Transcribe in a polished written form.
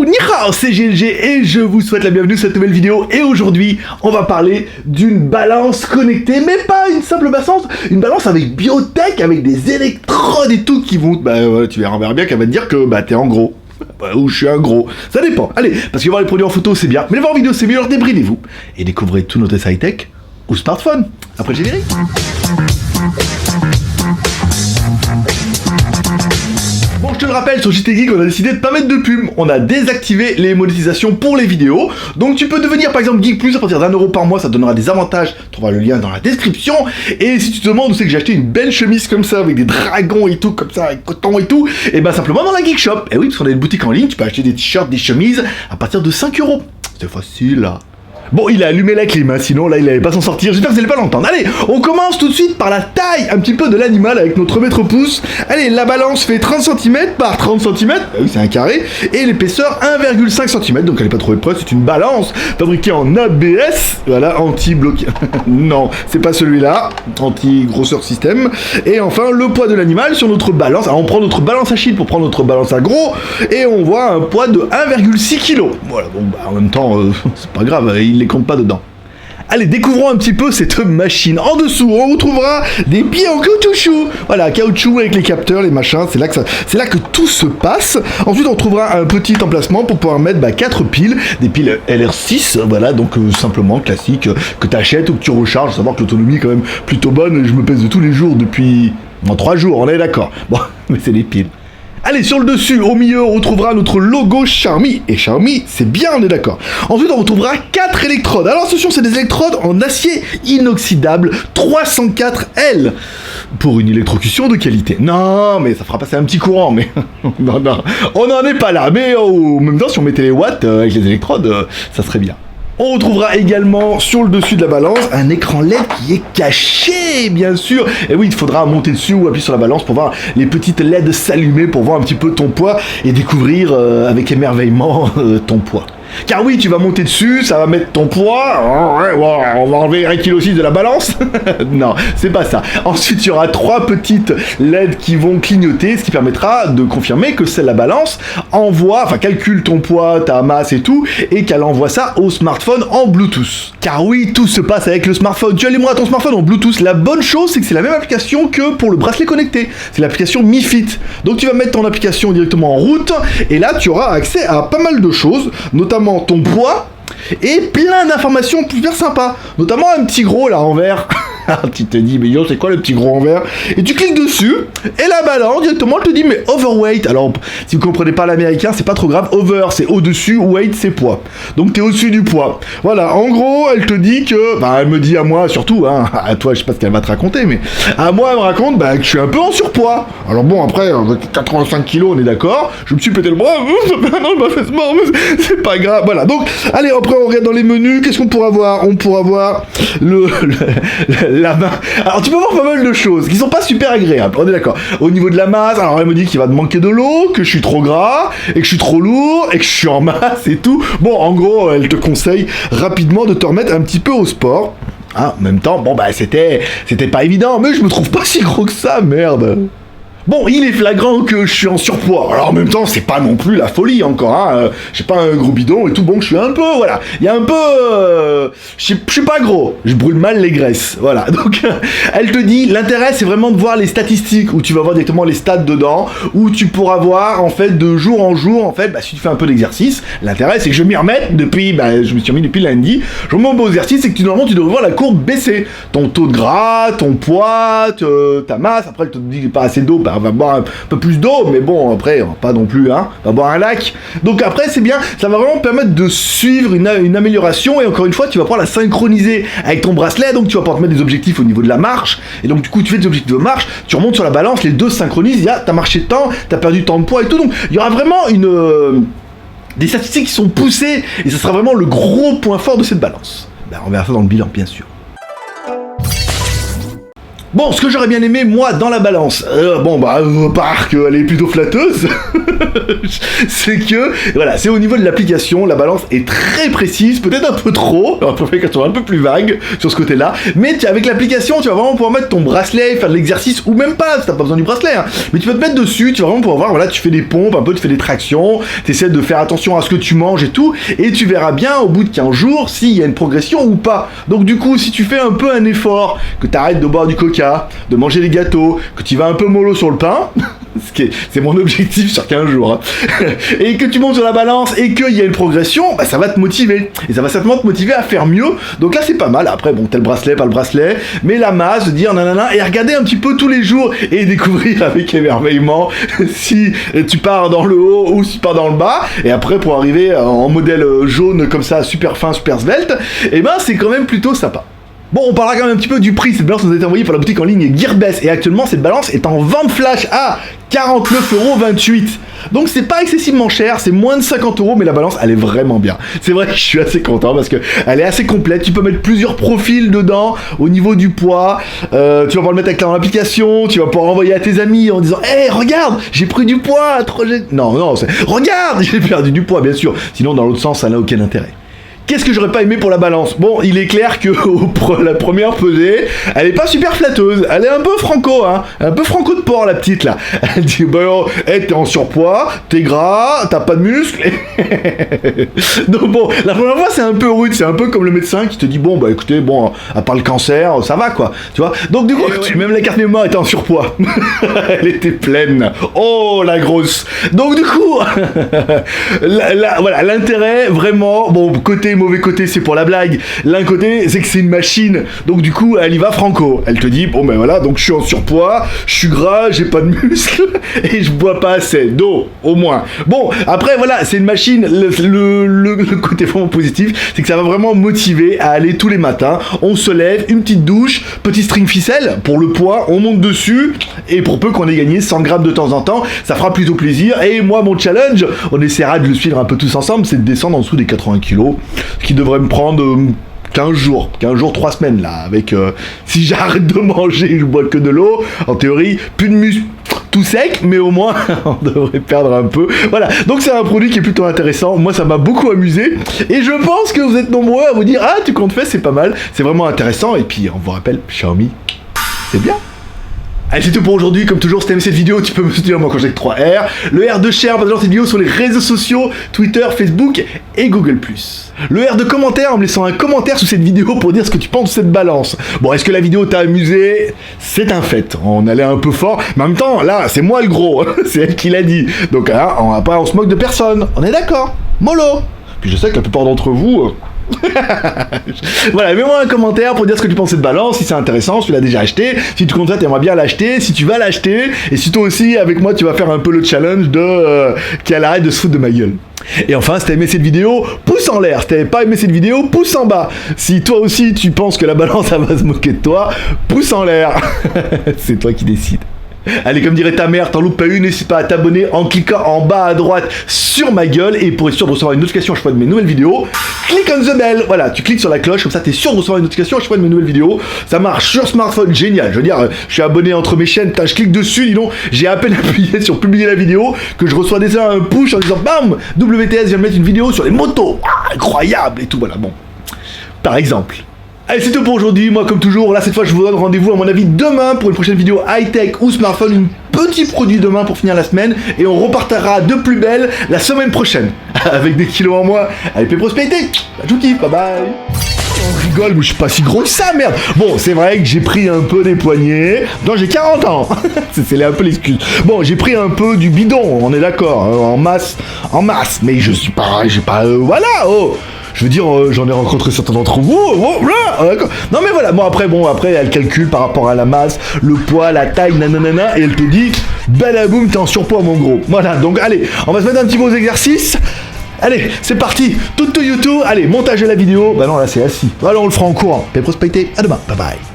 Ni hao, c'est GLG et je vous souhaite la bienvenue sur cette nouvelle vidéo. Et aujourd'hui, on va parler d'une balance connectée, mais pas une simple balance, une balance avec biotech, avec des électrodes et tout qui vont... tu verras bien qu'elle va te dire que t'es en gros. Ou je suis un gros, ça dépend. Allez, parce que voir les produits en photo c'est bien, mais les voir en vidéo c'est mieux, alors débridez-vous et découvrez tout notre high-tech ou smartphone. Après le générique. Bon, je te le rappelle, sur JT Geek, on a décidé de pas mettre de pub. On a désactivé les monétisations pour les vidéos. Donc tu peux devenir par exemple Geek Plus à partir d'1€ par mois, ça te donnera des avantages. Tu trouveras le lien dans la description. Et si tu te demandes où c'est que j'ai acheté une belle chemise comme ça, avec des dragons et tout, comme ça, avec coton et tout, et simplement dans la Geek Shop. Et oui, parce qu'on a une boutique en ligne, tu peux acheter des t-shirts, des chemises à partir de 5€. C'est facile là. Bon, il a allumé la clim, sinon là il allait pas s'en sortir, j'espère que vous allez pas l'entendre. Allez, on commence tout de suite par la taille un petit peu de l'animal avec notre mètre pouce. Allez, la balance fait 30 cm par 30 cm, oui c'est un carré, et l'épaisseur 1,5 cm, donc elle est pas trop épaisse, c'est une balance fabriquée en ABS, voilà, anti-bloqué. Non, c'est pas celui-là, anti-grosseur système. Et enfin, le poids de l'animal sur notre balance, alors on prend notre balance à Chine pour prendre notre balance à gros, et on voit un poids de 1,6 kg. Voilà, bon, en même temps, c'est pas grave, il les compte pas dedans. Allez, découvrons un petit peu cette machine. En dessous, on retrouvera des pieds en caoutchouc. Voilà, caoutchouc avec les capteurs, les machins, c'est là que tout se passe. Ensuite, on trouvera un petit emplacement pour pouvoir mettre 4 piles, des piles LR6, voilà, donc simplement classique, que tu achètes ou que tu recharges. Faut savoir que l'autonomie est quand même plutôt bonne. Je me pèse de tous les jours depuis 3 jours, on est d'accord. Bon, mais c'est des piles. Allez, sur le dessus, au milieu, on retrouvera notre logo Xiaomi. Et Xiaomi, c'est bien, on est d'accord. Ensuite, on retrouvera 4 électrodes. Alors, attention, c'est des électrodes en acier inoxydable 304L. Pour une électrocution de qualité. Non, mais ça fera passer un petit courant, mais... non, on n'en est pas là. Mais en même temps, si on mettait les watts avec les électrodes, ça serait bien. On retrouvera également sur le dessus de la balance un écran LED qui est caché, bien sûr. Et oui, il faudra monter dessus ou appuyer sur la balance pour voir les petites LED s'allumer, pour voir un petit peu ton poids et découvrir avec émerveillement ton poids. Car oui, tu vas monter dessus, ça va mettre ton poids, on va enlever 1,6 kg de la balance. Non, c'est pas ça. Ensuite, il y aura 3 petites LED qui vont clignoter, ce qui permettra de confirmer que la balance calcule ton poids, ta masse et tout, et qu'elle envoie ça au smartphone en Bluetooth. Car oui, tout se passe avec le smartphone. Tu allumeras ton smartphone en Bluetooth. La bonne chose, c'est que c'est la même application que pour le bracelet connecté. C'est l'application Mi Fit. Donc tu vas mettre ton application directement en route, et là, tu auras accès à pas mal de choses, notamment ton poids et plein d'informations super sympas, notamment un petit gros là en vert. Tu te dis, mais yo, c'est quoi le petit gros en vert? Et tu cliques dessus, et la balance directement elle te dit, mais overweight. Alors, si vous comprenez pas l'américain, c'est pas trop grave. Over, c'est au-dessus, weight, c'est poids. Donc, t'es au-dessus du poids. Voilà, en gros, elle te dit que, elle me dit à moi, surtout, à toi, je sais pas ce qu'elle va te raconter, mais à moi, elle me raconte que je suis un peu en surpoids. Alors bon, après, avec 85 kilos, on est d'accord, je me suis pété le bras, c'est pas grave. Voilà, donc, allez, après, on regarde dans les menus, qu'est-ce qu'on pourra voir? On pourra voir la main. Alors tu peux voir pas mal de choses qui sont pas super agréables, on est d'accord. Au niveau de la masse, alors elle me dit qu'il va te manquer de l'eau, que je suis trop gras, et que je suis trop lourd, et que je suis en masse et tout. Bon, en gros, elle te conseille rapidement de te remettre un petit peu au sport. En même temps, c'était pas évident, mais je me trouve pas si gros que ça, merde. Bon, il est flagrant que je suis en surpoids. Alors en même temps, c'est pas non plus la folie encore, j'ai pas un gros bidon et tout, bon, je suis un peu, voilà. Il y a un peu... je suis pas gros, je brûle mal les graisses, voilà. Donc, elle te dit, l'intérêt, c'est vraiment de voir les statistiques, où tu vas voir directement les stats dedans, où tu pourras voir, en fait, de jour en jour, en fait, si tu fais un peu d'exercice, l'intérêt, c'est que je m'y remette depuis, je me suis remis depuis lundi, je remets au exercice, et que normalement, tu devrais voir la courbe baisser. Ton taux de gras, ton poids, ta masse, après, elle te dit pas assez d'eau, on va boire un peu plus d'eau, mais bon, après, on va pas non plus, on va boire un lac. Donc après, c'est bien, ça va vraiment permettre de suivre une amélioration, et encore une fois, tu vas pouvoir la synchroniser avec ton bracelet, donc tu vas pouvoir te mettre des objectifs au niveau de la marche, et donc du coup, tu fais des objectifs de marche, tu remontes sur la balance, les deux se synchronisent, t'as marché tant, t'as perdu tant de poids et tout, donc il y aura vraiment des statistiques qui sont poussées, et ça sera vraiment le gros point fort de cette balance. On verra ça dans le bilan, bien sûr. Bon, ce que j'aurais bien aimé, moi, dans la balance, part qu'elle est plutôt flatteuse, c'est que, voilà, c'est au niveau de l'application, la balance est très précise, peut-être un peu trop, on préfère qu'elle soit un peu plus vague sur ce côté-là, mais avec l'application, tu vas vraiment pouvoir mettre ton bracelet, faire de l'exercice, ou même pas, si t'as pas besoin du bracelet, hein, mais tu vas te mettre dessus, tu vas vraiment pouvoir voir, voilà, tu fais des pompes, un peu, tu fais des tractions, tu essaies de faire attention à ce que tu manges et tout, et tu verras bien, au bout de 15 jours, s'il y a une progression ou pas. Donc du coup, si tu fais un peu un effort, que t'arrêtes de boire du coca, de manger les gâteaux, que tu vas un peu mollo sur le pain, c'est mon objectif sur 15 jours, hein, et que tu montes sur la balance et qu'il y a une progression, bah, ça va te motiver. Et ça va certainement te motiver à faire mieux. Donc là, c'est pas mal. Après, bon, t'as le bracelet, pas le bracelet, mais la masse, de dire nanana, et regarder un petit peu tous les jours et découvrir avec émerveillement si tu pars dans le haut ou si tu pars dans le bas. Et après, pour arriver en modèle jaune comme ça, super fin, super svelte, et ben c'est quand même plutôt sympa. Bon, on parlera quand même un petit peu du prix. Cette balance nous a été envoyée par la boutique en ligne Gearbest et actuellement cette balance est en vente flash à 49,28 €. Donc c'est pas excessivement cher, c'est moins de 50 €, mais la balance elle est vraiment bien. C'est vrai que je suis assez content parce que elle est assez complète. Tu peux mettre plusieurs profils dedans au niveau du poids. Tu vas pouvoir le mettre avec l'application. Tu vas pouvoir envoyer à tes amis en disant hey, regarde, j'ai pris du poids. Non, regarde, j'ai perdu du poids, bien sûr. Sinon dans l'autre sens, ça n'a aucun intérêt. Qu'est-ce que j'aurais pas aimé pour la balance? Bon, il est clair que la première pesée, elle est pas super flatteuse. Elle est un peu franco, hein. Un peu franco de porc, la petite, là. Elle dit, t'es en surpoids, t'es gras, t'as pas de muscles. Donc bon, la première fois, c'est un peu rude. C'est un peu comme le médecin qui te dit, écoutez, à part le cancer, ça va, quoi. Tu vois? Donc du coup, même la carte mémoire était en surpoids. Elle était pleine. Oh, la grosse. Donc du coup, voilà, l'intérêt, vraiment, mauvais côté, c'est pour la blague. L'un côté, c'est que c'est une machine. Donc du coup, elle y va franco. Elle te dit, donc je suis en surpoids, je suis gras, j'ai pas de muscles et je bois pas assez d'eau, au moins. Bon, après voilà, c'est une machine. Le côté vraiment positif, c'est que ça va vraiment motiver à aller tous les matins. On se lève, une petite douche, petit string ficelle pour le poids, on monte dessus et pour peu qu'on ait gagné 100 grammes de temps en temps, ça fera plutôt plaisir. Et moi, mon challenge, on essaiera de le suivre un peu tous ensemble, c'est de descendre en dessous des 80 kilos. Ce qui devrait me prendre 15 jours, 3 semaines là, avec si j'arrête de manger, je bois que de l'eau, en théorie, plus de muscles, tout sec, mais au moins on devrait perdre un peu. Voilà, donc c'est un produit qui est plutôt intéressant, moi ça m'a beaucoup amusé, et je pense que vous êtes nombreux à vous dire, ah tu comptes faire, c'est pas mal, c'est vraiment intéressant, et puis on vous rappelle, Xiaomi, c'est bien. Allez, c'est tout pour aujourd'hui. Comme toujours, si t'as aimé cette vidéo, tu peux me soutenir moi quand j'ai que 3R. Le R de share, partageant cette vidéo sur les réseaux sociaux, Twitter, Facebook et Google+. Le R de commentaire en me laissant un commentaire sous cette vidéo pour dire ce que tu penses de cette balance. Bon, est-ce que la vidéo t'a amusé? C'est un fait. On allait un peu fort, mais en même temps, là, c'est moi le gros. C'est elle qui l'a dit. Donc là, on se moque de personne. On est d'accord? Mollo. Puis je sais que la plupart d'entre vous... Voilà, mets-moi un commentaire pour dire ce que tu penses de cette balance, si c'est intéressant, si tu l'as déjà acheté, si tu comptes ça, t'aimerais bien l'acheter, si tu vas l'acheter, et si toi aussi, avec moi, tu vas faire un peu le challenge de qu'elle arrête de se foutre de ma gueule. Et enfin, si t'as aimé cette vidéo, pouce en l'air. Si t'avais pas aimé cette vidéo, pouce en bas. Si toi aussi, tu penses que la balance, elle va se moquer de toi, pouce en l'air. C'est toi qui décides. Allez, comme dirait ta mère, t'en loupes pas une, n'hésite pas à t'abonner en cliquant en bas à droite sur ma gueule, et pour être sûr de recevoir une notification à chaque fois de mes nouvelles vidéos, clique on the bell. Voilà, tu cliques sur la cloche, comme ça t'es sûr de recevoir une notification à chaque fois de mes nouvelles vidéos. Ça marche sur smartphone, génial. Je veux dire, je suis abonné entre mes chaînes, je clique dessus, dis donc, j'ai à peine appuyé sur publier la vidéo que je reçois déjà un push en disant bam, WTS vient de mettre une vidéo sur les motos, incroyable et tout, voilà, bon. Par exemple. Allez, c'est tout pour aujourd'hui. Moi, comme toujours, là, cette fois, je vous donne rendez-vous, à mon avis, demain pour une prochaine vidéo high-tech ou smartphone. Un petit produit demain pour finir la semaine. Et on repartira de plus belle la semaine prochaine. Avec des kilos en moins. Allez, paix prospérité. Je vous kiffe. Bye bye. On rigole, mais je suis pas si gros que ça, merde. Bon, c'est vrai que j'ai pris un peu des poignets. Non, j'ai 40 ans. C'est un peu l'excuse. Bon, j'ai pris un peu du bidon, on est d'accord. En masse. Mais je suis pas... voilà, oh. Je veux dire, j'en ai rencontré certains d'entre vous. Non mais voilà, après elle calcule par rapport à la masse, le poids, la taille, nanana, et elle te dit, balaboum, t'es en surpoids mon gros. Voilà, donc allez, on va se mettre un petit peu aux exercices. Allez, c'est parti, tout YouTube, allez, montage de la vidéo. Bah non, là c'est assis. Voilà, on le fera en courant. Paix prospérité, à demain, bye bye.